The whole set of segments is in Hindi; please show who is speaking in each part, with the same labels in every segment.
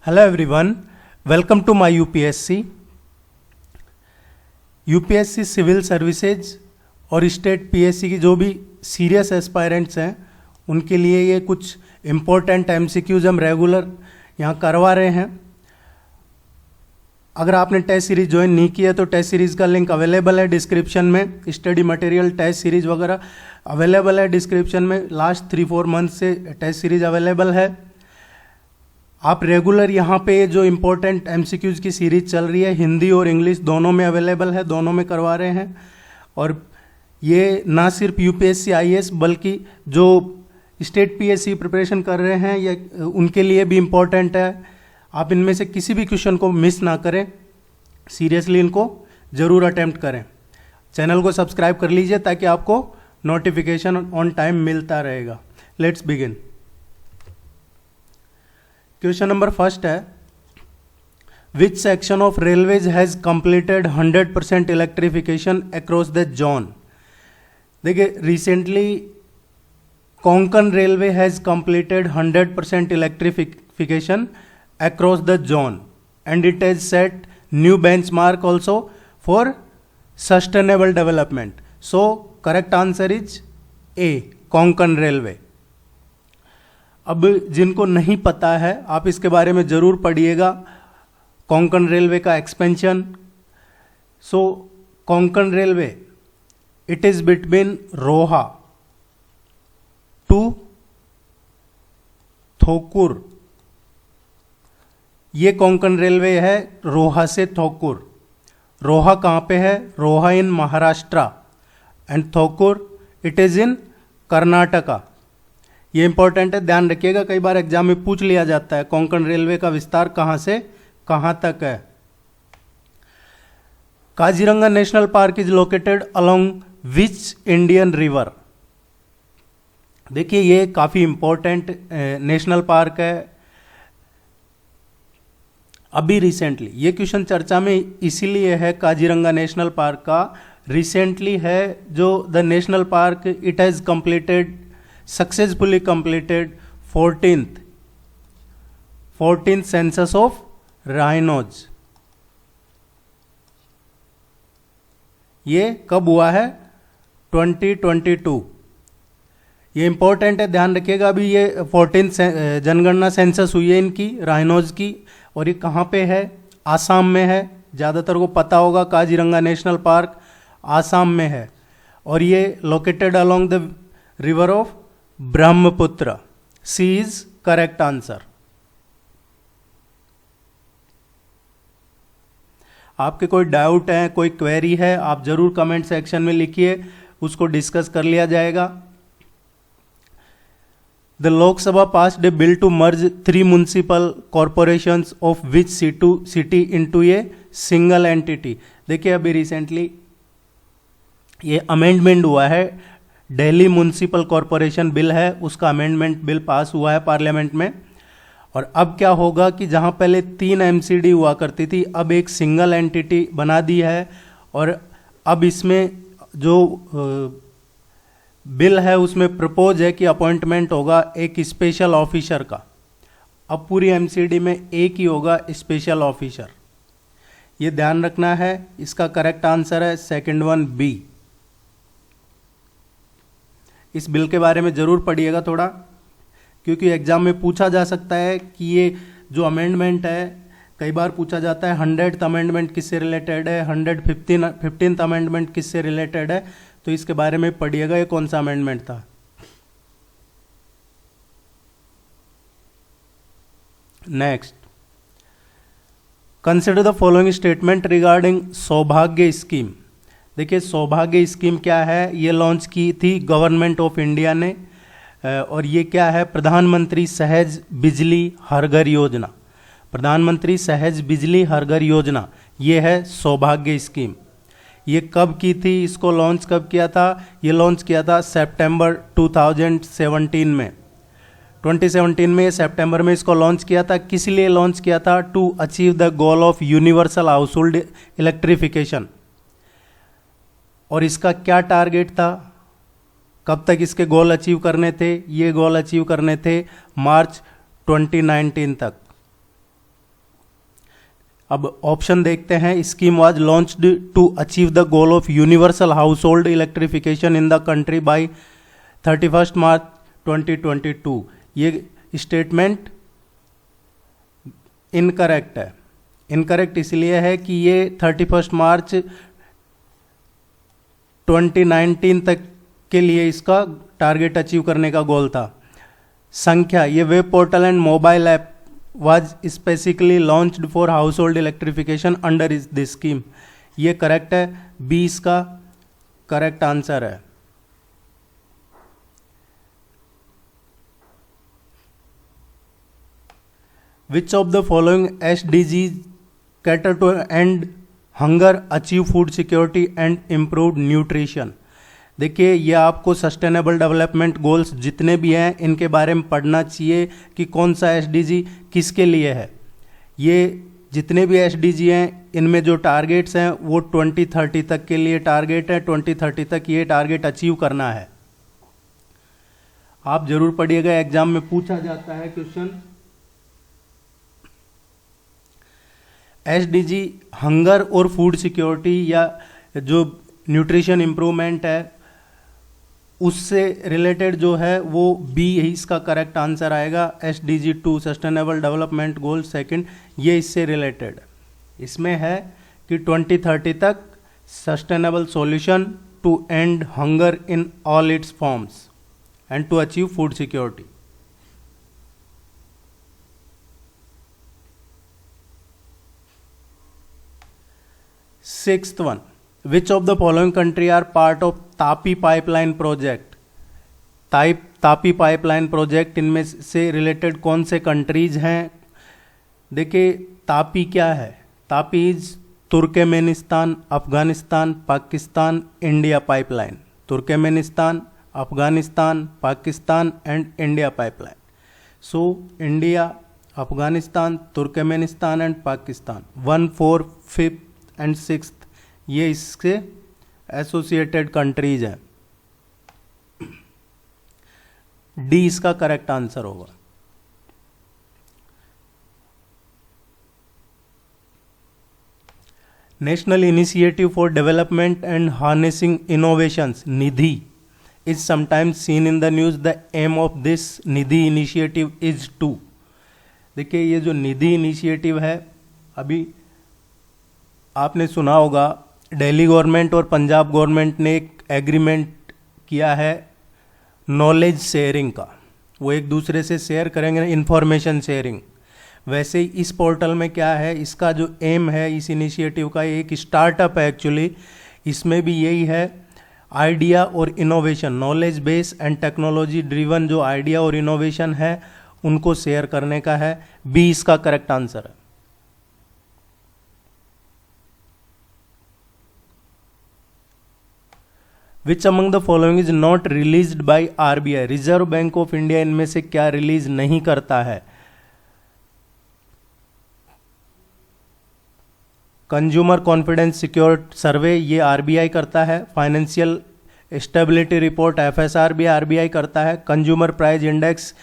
Speaker 1: Hello everyone, welcome to my UPSC civil services और स्टेट पीएससी की जो भी सीरियस एस्पायरेंट्स हैं उनके लिए ये कुछ इम्पोर्टेंट एमसीक्यूज हम रेगुलर यहाँ करवा रहे हैं। अगर आपने टेस्ट सीरीज ज्वाइन नहीं किया तो टेस्ट सीरीज़ का लिंक अवेलेबल है डिस्क्रिप्शन में। स्टडी मटेरियल टेस्ट सीरीज वगैरह अवेलेबल है डिस्क्रिप्शन में। लास्ट 3-4 मंथ से टेस्ट सीरीज अवेलेबल है। आप रेगुलर यहाँ पे जो इम्पोर्टेंट एमसीक्यूज की सीरीज चल रही है हिंदी और इंग्लिश दोनों में अवेलेबल है, दोनों में करवा रहे हैं। और ये ना सिर्फ यूपीएससी आईएएस बल्कि जो स्टेट पीएससी प्रिपरेशन कर रहे हैं या उनके लिए भी इम्पोर्टेंट है। आप इनमें से किसी भी क्वेश्चन को मिस ना करें, सीरियसली इनको ज़रूर अटेम्प्ट करें। चैनल को सब्सक्राइब कर लीजिए ताकि आपको नोटिफिकेशन ऑन टाइम मिलता रहेगा। Let's begin. Question number first है, which section of railways has completed 100% electrification across the zone. देखिए, recently Konkan railway has completed 100% electrification across the zone and it has set new benchmark also for sustainable development. So correct answer is A, Konkan railway. अब जिनको नहीं पता है आप इसके बारे में ज़रूर पढ़िएगा, कोंकण रेलवे का expansion. So Konkan railway it is between Roha to Thokur. ये कोंकण रेलवे है रोहा से थोकुर। रोहा कहाँ पे है? Roha in Maharashtra and Thokur it is in Karnataka. ये इंपॉर्टेंट है, ध्यान रखिएगा, कई बार एग्जाम में पूछ लिया जाता है कोंकण रेलवे का विस्तार कहाँ से कहाँ तक है। Kaziranga national park is located along which Indian river. देखिए, ये काफ़ी इंपॉर्टेंट नेशनल पार्क है। अभी रिसेंटली ये क्वेश्चन चर्चा में इसीलिए है काजीरंगा नेशनल पार्क का, रिसेंटली है जो the national park it has completed successfully completed 14th census of rhinos. ये कब हुआ है? 2022। ये इंपॉर्टेंट है, ध्यान रखिएगा। अभी ये 14th जनगणना सेंसस हुई है इनकी, राइनोज की, और ये कहाँ पे है? आसाम में है। ज़्यादातर को पता होगा काजीरंगा नेशनल पार्क आसाम में है और ये located along the river of Brahmaputra. C is correct answer. आपके कोई डाउट है, कोई क्वेरी है, आप जरूर कमेंट सेक्शन में लिखिए, उसको डिस्कस कर लिया जाएगा। The Lok Sabha passed a bill to merge 3 municipal corporations of which city into a single entity। देखिए, अभी रिसेंटली ये अमेंडमेंट हुआ है, दिल्ली म्यूनिसिपल कॉरपोरेशन बिल है, उसका अमेंडमेंट बिल पास हुआ है पार्लियामेंट में। और अब क्या होगा कि जहाँ पहले 3 एमसीडी हुआ करती थी, अब एक सिंगल एंटिटी बना दी है। और अब इसमें जो बिल है उसमें प्रपोज है कि अपॉइंटमेंट होगा एक स्पेशल ऑफिसर का। अब पूरी एमसीडी में एक ही होगा स्पेशल ऑफिसर। ये ध्यान रखना है। इसका करेक्ट आंसर है सेकंड वन बी। इस बिल के बारे में ज़रूर पढ़िएगा थोड़ा, क्योंकि एग्जाम में पूछा जा सकता है कि ये जो अमेंडमेंट है, कई बार पूछा जाता है 100th अमेंडमेंट किससे रिलेटेड है, 115th अमेंडमेंट किससे रिलेटेड है, तो इसके बारे में पढ़िएगा ये कौन सा अमेंडमेंट था। Next, consider the following statement regarding सौभाग्य स्कीम। देखिए, सौभाग्य स्कीम क्या है? ये लॉन्च की थी गवर्नमेंट ऑफ इंडिया ने, और ये क्या है? प्रधानमंत्री सहज बिजली हर घर योजना। प्रधानमंत्री सहज बिजली हर घर योजना, ये है सौभाग्य स्कीम। ये कब की थी? इसको लॉन्च कब किया था? ये लॉन्च किया था सितंबर 2017 में। 2017 में, सितंबर में इसको लॉन्च किया था। किस लिए लॉन्च किया था? To achieve the goal of universal household electrification. और इसका क्या टारगेट था? कब तक इसके गोल अचीव करने थे? ये गोल अचीव करने थे मार्च 2019 तक। अब ऑप्शन देखते हैं। Scheme was launched to achieve the goal of universal household electrification in the country by 31 March 2022। ये स्टेटमेंट इनकरेक्ट है। इनकरेक्ट इसलिए है कि ये 31 मार्च 2019 तक के लिए इसका टारगेट अचीव करने का गोल था। संख्या, ये web portal and mobile app was specifically launched for household electrification under this scheme। ये करेक्ट है, बी इसका करेक्ट आंसर है। Which of the following SDGs cater to end hunger, achieve food security and improve nutrition? देखिए, ये आपको सस्टेनेबल डेवलपमेंट गोल्स जितने भी हैं इनके बारे में पढ़ना चाहिए कि कौन सा एसडीजी किसके लिए है। ये जितने भी एसडीजी हैं इनमें जो टारगेट्स हैं वो 2030 तक के लिए टारगेट है। 2030 तक ये टारगेट अचीव करना है। आप जरूर पढ़िएगा, एग्जाम में पूछा जाता है क्वेश्चन। एसडीजी हंगर और फूड सिक्योरिटी या जो न्यूट्रिशन इंप्रूवमेंट है उससे रिलेटेड जो है वो बी ही इसका करेक्ट आंसर आएगा। SDG 2 sustainable development goal second, ये इससे रिलेटेड इसमें है कि 2030 तक sustainable solution to end hunger in all its forms and to achieve food security. Sixth one, Which of the following country are part of TAPI pipeline project? TAPI pipeline project इनमें से रिलेटेड कौन से कंट्रीज हैं? देखिए, तापी क्या है? TAPI is Turkmenistan, Afghanistan, Pakistan, India pipeline. Turkmenistan, Afghanistan, Pakistan and India pipeline. So India, Afghanistan, Turkmenistan and Pakistan 1, 4, 5 and 6 ये इससे एसोसिएटेड कंट्रीज हैं। डी इसका करेक्ट आंसर होगा। National initiative for development and harnessing innovations NIDHI is sometimes seen in the news. The aim of this NIDHI initiative is to. देखिए, ये जो निधि इनिशिएटिव है, अभी आपने सुना होगा दिल्ली गवर्नमेंट और पंजाब गवर्नमेंट ने एक एग्रीमेंट किया है नॉलेज शेयरिंग का। वो एक दूसरे से शेयर करेंगे, इंफॉर्मेशन शेयरिंग। वैसे ही इस पोर्टल में क्या है, इसका जो एम है इस इनिशिएटिव का, एक स्टार्टअप है एक्चुअली। इसमें भी यही है, आइडिया और innovation, knowledge base and technology driven जो आइडिया और इनोवेशन है उनको शेयर करने का है। बी इसका करेक्ट आंसर है। Which among the following is not released by RBI? Reserve bank of India इनमें से क्या रिलीज नहीं करता है? कंज्यूमर कॉन्फिडेंस सिक्योर सर्वे ये आरबीआई करता है। फाइनेंशियल स्टेबिलिटी रिपोर्ट एफएसआर भी आरबीआई करता है। कंज्यूमर प्राइस इंडेक्स,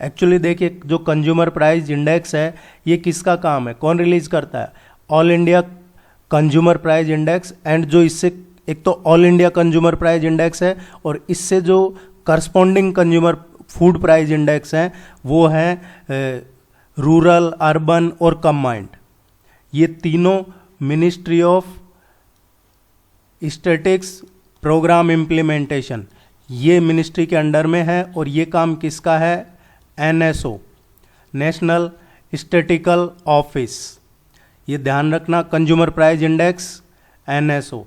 Speaker 1: एक्चुअली देखिए जो कंज्यूमर प्राइस इंडेक्स है ये किसका काम है, कौन रिलीज करता है? All India consumer price index. And जो इससे एक तो all India consumer price index है और इससे जो corresponding consumer food price index हैं वो हैं रूरल, अर्बन और कंबाइंड। ये तीनों ministry of statistics programme implementation ये मिनिस्ट्री के अंडर में है और ये काम किसका है? NSO, national statistical office. ये ध्यान रखना, consumer price index NSO.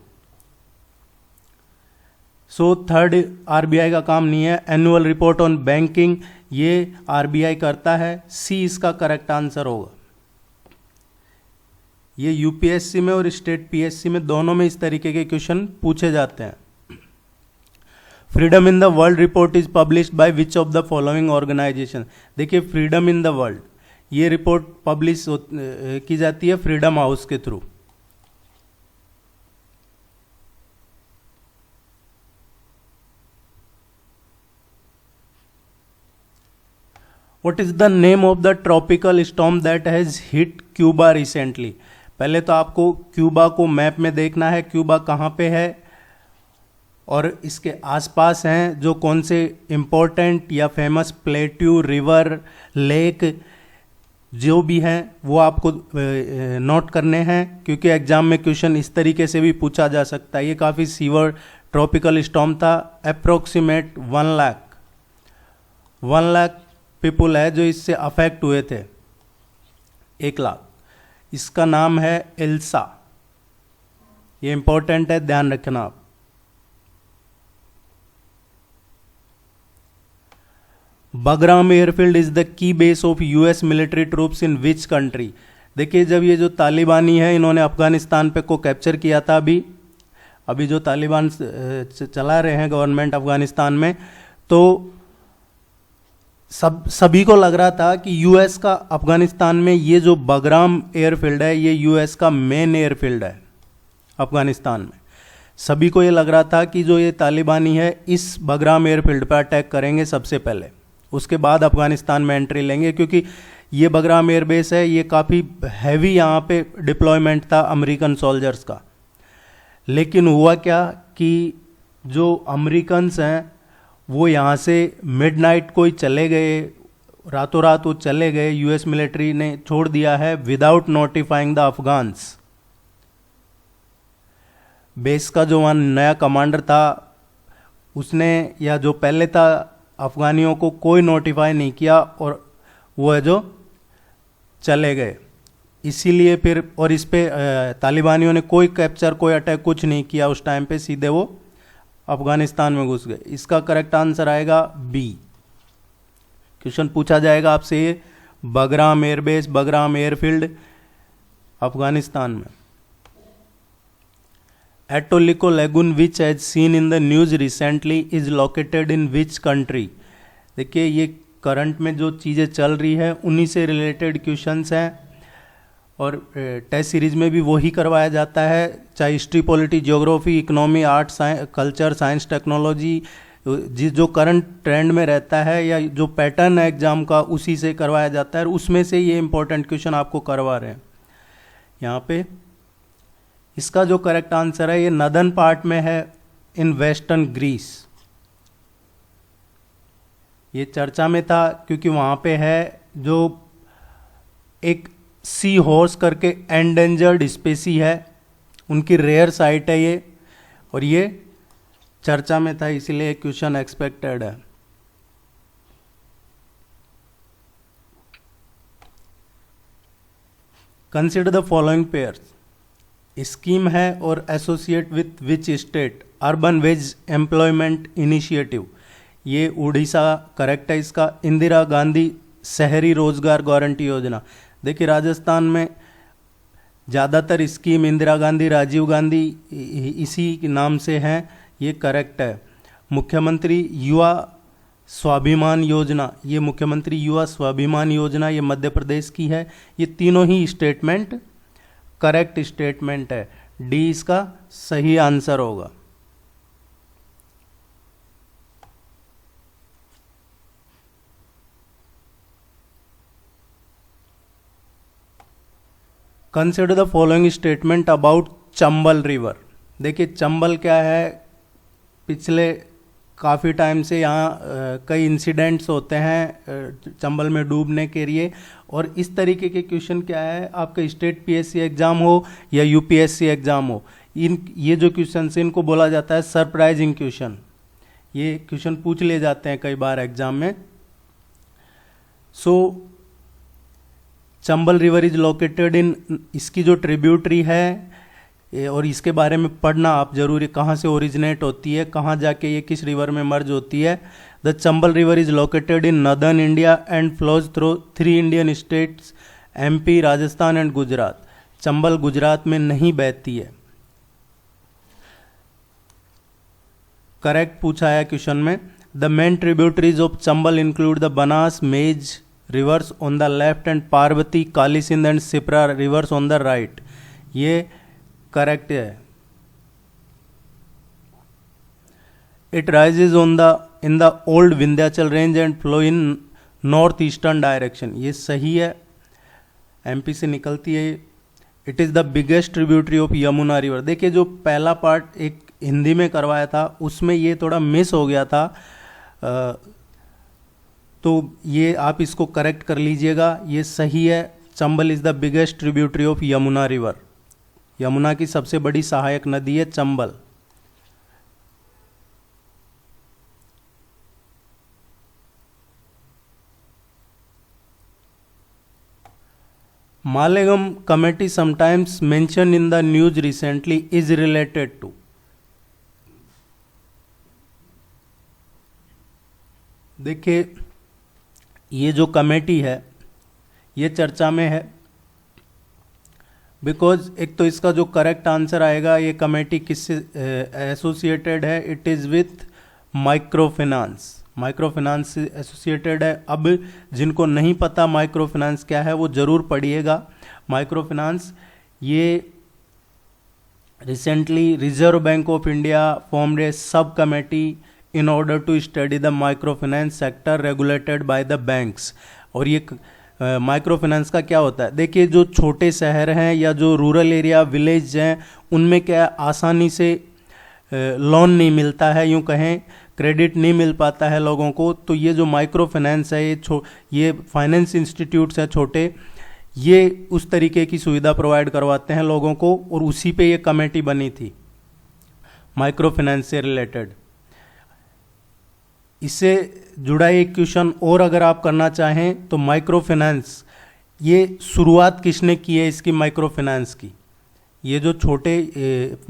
Speaker 1: So third RBI का काम नहीं है। एनुअल रिपोर्ट ऑन बैंकिंग ये आरबीआई करता है। सी इसका करेक्ट आंसर होगा। ये यूपीएससी में और स्टेट पीएससी में दोनों में इस तरीके के क्वेश्चन पूछे जाते हैं। Freedom in the world report is published by which of the following organisation? देखिए, फ्रीडम इन द वर्ल्ड ये रिपोर्ट पब्लिश की जाती है फ्रीडम हाउस के through. What is the name of the tropical storm that has hit Cuba recently? पहले तो आपको क्यूबा को मैप में देखना है, क्यूबा कहाँ पे है और इसके आसपास हैं जो कौन से इम्पोर्टेंट या फेमस प्लेट्यू, रिवर, लेक जो भी हैं वो आपको नोट करने हैं, क्योंकि एग्जाम में क्वेश्चन इस तरीके से भी पूछा जा सकता है। ये काफ़ी सीवर ट्रॉपिकल स्टॉर्म था। अप्रोक्सीमेट 1 लाख पीपुल है जो इससे अफेक्ट हुए थे, 1 लाख। इसका नाम है एल्सा। ये इंपॉर्टेंट है, ध्यान रखना आप। Bagram airfield is the key base of US military troops in which country. देखिए, जब ये जो तालिबानी है इन्होंने अफगानिस्तान पे को कैप्चर किया था, अभी जो तालिबान चला रहे हैं गवर्नमेंट अफगानिस्तान में, तो सभी को लग रहा था कि यूएस का अफगानिस्तान में ये जो बगराम एयरफील्ड है ये यूएस का मेन एयरफील्ड है अफगानिस्तान में। सभी को ये लग रहा था कि जो ये तालिबानी है इस बगराम एयरफील्ड पर अटैक करेंगे सबसे पहले, उसके बाद अफगानिस्तान में एंट्री लेंगे, क्योंकि ये बगराम एयरबेस है, ये काफ़ी हैवी यहाँ पे डिप्लॉयमेंट था अमेरिकन सोल्जर्स का। लेकिन हुआ क्या कि जो अमेरिकन्स हैं वो यहाँ से मिडनाइट को ही चले गए, रातों रात वो चले गए। यूएस मिलिट्री ने छोड़ दिया है without notifying the Afghans. Base का जो वहाँ नया कमांडर था उसने, या जो पहले था, अफगानियों को कोई नोटिफाई नहीं किया और वो है जो चले गए। इसीलिए फिर, और इस पे तालिबानियों ने कोई कैप्चर, कोई अटैक, कुछ नहीं किया उस टाइम पे, सीधे वो अफगानिस्तान में घुस गए। इसका करेक्ट आंसर आएगा बी। क्वेश्चन पूछा जाएगा आपसे ये बगराम एयरबेस, बगराम एयरफील्ड अफगानिस्तान में। Etoliko lagoon which as seen in the news recently is located in which country. देखिए, ये करंट में जो चीज़ें चल रही है उन्हीं से रिलेटेड क्वेश्चंस हैं और टेस्ट सीरीज में भी वही करवाया जाता है, चाहे history, polity, geography, economy, art, culture, science, technology, जो करंट ट्रेंड में रहता है या जो पैटर्न है एग्जाम का उसी से करवाया जाता है, और उसमें से ये इंपॉर्टेंट क्वेश्चन आपको करवा रहे हैं यहाँ पे। इसका जो करेक्ट आंसर है ये नदर्न पार्ट में है, इन वेस्टर्न ग्रीस। ये चर्चा में था क्योंकि वहाँ पे है जो एक सी हॉर्स करके एंडेंजर्ड स्पेसी है, उनकी रेयर साइट है ये, और ये चर्चा में था, इसीलिए क्वेश्चन एक्सपेक्टेड है। Consider the following pairs. Scheme है और associate with which state. Urban veg employment initiative, ये उड़ीसा करेक्ट है इसका। इंदिरा गांधी शहरी रोजगार गारंटी योजना, देखिए राजस्थान में ज़्यादातर स्कीम इंदिरा गांधी, राजीव गांधी इसी के नाम से हैं, ये करेक्ट है। मुख्यमंत्री युवा स्वाभिमान योजना, ये मुख्यमंत्री युवा स्वाभिमान योजना ये मध्य प्रदेश की है। ये तीनों ही स्टेटमेंट करेक्ट स्टेटमेंट है, डी इसका सही आंसर होगा। Consider the following statement about Chambal river. देखिए चंबल क्या है, पिछले काफ़ी टाइम से यहाँ कई इंसिडेंट्स होते हैं चंबल में डूबने के लिए, और इस तरीके के क्वेश्चन क्या है, आपका स्टेट पीएससी एग्जाम हो या यूपीएससी एग्जाम हो, ये जो क्वेश्चन है इनको बोला जाता है सरप्राइजिंग क्वेश्चन। ये क्वेश्चन पूछ लिए जाते हैं कई बार एग्जाम में। चंबल रिवर इज लोकेटेड इन, इसकी जो ट्रिब्यूटरी है और इसके बारे में पढ़ना आप जरूरी, कहाँ से ओरिजिनेट होती है, कहाँ जाके ये किस रिवर में मर्ज होती है। The Chambal river is located in northern India and flows through 3 Indian states MP, Rajasthan and Gujarat. Chambal Gujarat में नहीं बहती है, करेक्ट पूछा है क्वेश्चन में। The main tributaries of Chambal include the Banas, मेज rivers on the left and Parvati, Kali Sindh and Sipra rivers on the right। ये करेक्ट है। It rises on the in the old Vindhyachal range and flow in north eastern direction, ये सही है, एमपी से निकलती है। It is the biggest tributary of Yamuna river. देखिए जो पहला पार्ट एक हिंदी में करवाया था उसमें ये थोड़ा मिस हो गया था, तो ये आप इसको करेक्ट कर लीजिएगा, ये सही है। Chambal is the biggest tributary of Yamuna river. Yamuna की सबसे बड़ी सहायक नदी है Chambal. Malegaon committee sometimes mentioned in the news recently is related to। देखिए ये जो कमेटी है ये चर्चा में है, बिकॉज एक तो इसका जो करेक्ट आंसर आएगा, ये कमेटी किससे एसोसिएटेड है, it is with micro finance. Micro finance से एसोसिएटेड है। अब जिनको नहीं पता माइक्रो फाइनेंस क्या है वो ज़रूर पढ़िएगा। माइक्रो फाइनेंस ये recently reserve bank of India formed A sub committee in order to study the microfinance sector regulated by the banks। और ये माइक्रो फाइनेंस का क्या होता है, देखिए जो छोटे शहर हैं या जो रूरल एरिया विलेज हैं उनमें क्या आसानी से लोन नहीं मिलता है, यूँ कहें क्रेडिट नहीं मिल पाता है लोगों को। तो ये जो माइक्रो फाइनेंस है ये फाइनेंस इंस्टीट्यूट्स है छोटे, ये उस तरीके की सुविधा प्रोवाइड करवाते हैं लोगों को, और उसी पे ये कमेटी बनी थी माइक्रो फाइनेंस से रिलेटेड। इससे जुड़ा एक क्वेश्चन और अगर आप करना चाहें तो माइक्रो फाइनेंस ये शुरुआत किसने की है इसकी, माइक्रो फाइनेंस की। ये जो छोटे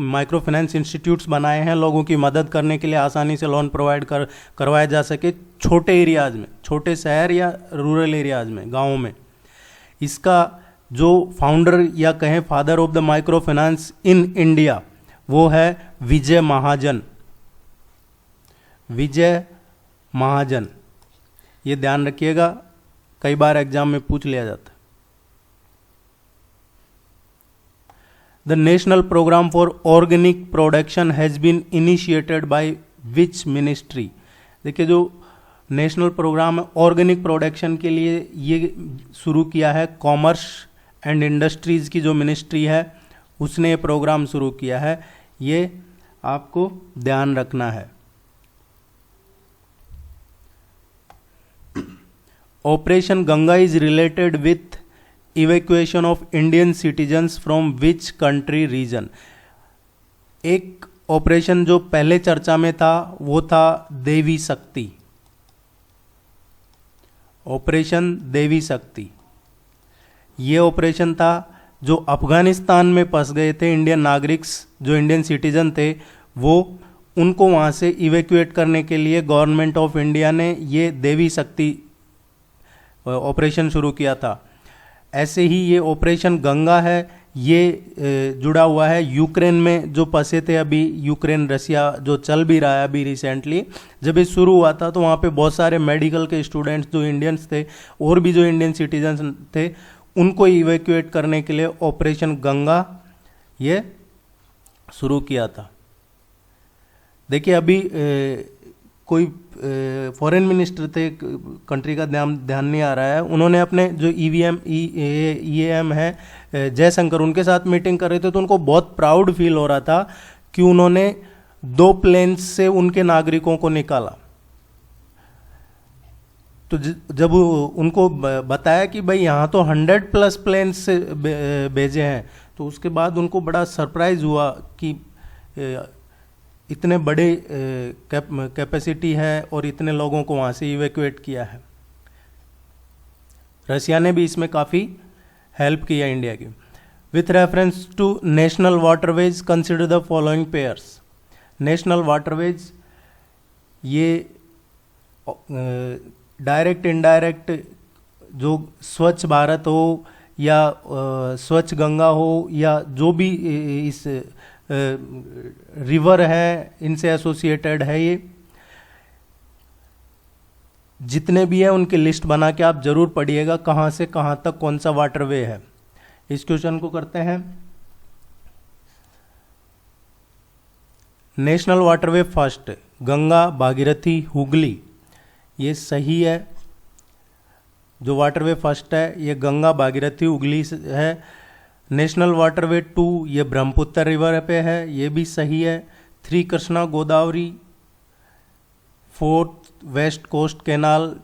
Speaker 1: माइक्रो फाइनेंस इंस्टीट्यूट्स बनाए हैं लोगों की मदद करने के लिए, आसानी से लोन प्रोवाइड करवाया जा सके छोटे एरियाज़ में, छोटे शहर या रूरल एरियाज़ में, गाँवों में। इसका जो फाउंडर या कहें father of the micro finance in India वो है विजय महाजन। विजय महाजन, ये ध्यान रखिएगा, कई बार एग्जाम में पूछ लिया जाता है। The national programme for organic production has been initiated by which ministry. देखिए जो नेशनल प्रोग्राम है ऑर्गेनिक प्रोडक्शन के लिए ये शुरू किया है, कॉमर्स एंड इंडस्ट्रीज़ की जो मिनिस्ट्री है उसने ये प्रोग्राम शुरू किया है, ये आपको ध्यान रखना है। Operation Ganga is related with evacuation of Indian citizens from which country reason. एक ऑपरेशन जो पहले चर्चा में था वो था देवी शक्ति, ऑपरेशन देवी शक्ति। ये ऑपरेशन था जो अफगानिस्तान में फंस गए थे इंडियन नागरिक्स, जो इंडियन सिटीजन थे, वो उनको वहाँ से इवैक्यूएट करने के लिए गवर्नमेंट ऑफ इंडिया ने ये देवी शक्ति ऑपरेशन शुरू किया था। ऐसे ही ये ऑपरेशन गंगा है, ये जुड़ा हुआ है यूक्रेन में जो फंसे थे अभी, यूक्रेन रसिया जो चल भी रहा है अभी रिसेंटली। जब ये शुरू हुआ था तो वहाँ पे बहुत सारे मेडिकल के स्टूडेंट्स जो इंडियंस थे और भी जो इंडियन सिटीजन थे उनको इवैक्यूएट करने के लिए ऑपरेशन गंगा ये शुरू किया था। देखिए अभी कोई फॉरेन मिनिस्टर थे, कंट्री का ध्यान नहीं आ रहा है, उन्होंने अपने जो EAM है जयशंकर, उनके साथ मीटिंग कर रहे थे तो उनको बहुत प्राउड फील हो रहा था कि उन्होंने 2 प्लेन्स से उनके नागरिकों को निकाला। तो जब उनको बताया कि भाई यहाँ तो 100+ प्लेन्स से भेजे हैं, तो उसके बाद उनको बड़ा सरप्राइज हुआ कि इतने बड़े कैपेसिटी है और इतने लोगों को वहाँ से इवैक्यूएट किया है। रसिया ने भी इसमें काफ़ी हेल्प किया इंडिया की। With reference to national waterways consider the following pairs. National waterways ये डायरेक्ट इनडायरेक्ट जो स्वच्छ भारत हो या स्वच्छ गंगा हो या जो भी इस रिवर है इनसे एसोसिएटेड है, ये जितने भी हैं उनकी लिस्ट बना के आप जरूर पढ़िएगा कहाँ से कहाँ तक कौन सा वाटरवे है। इस क्वेश्चन को करते हैं। National waterway first Ganga, Bhagirathi, Hooghly, ये सही है। जो वाटरवे फर्स्ट है ये गंगा, भागीरथी, हुगली है। नेशनल वाटरवे 2 ये ब्रह्मपुत्र रिवर पे है, ये भी सही है। 3 Krishna Godavari. 4 west coast canal,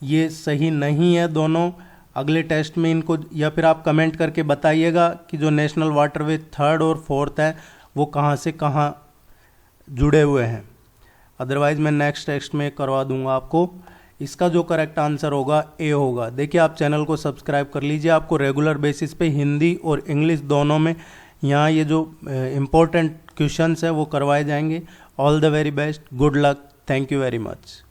Speaker 1: ये सही नहीं है दोनों। अगले टेस्ट में इनको, या फिर आप कमेंट करके बताइएगा कि जो नेशनल वाटरवे 3rd और 4th है वो कहाँ से कहाँ जुड़े हुए हैं। अदरवाइज मैं नेक्स्ट टेस्ट में करवा दूंगा आपको। इसका जो करेक्ट आंसर होगा ए होगा। देखिए आप चैनल को सब्सक्राइब कर लीजिए, आपको रेगुलर बेसिस पे हिंदी और इंग्लिश दोनों में यहाँ ये जो इम्पोर्टेंट क्वेश्चंस है वो करवाए जाएंगे। All the very best, good luck, thank you very much.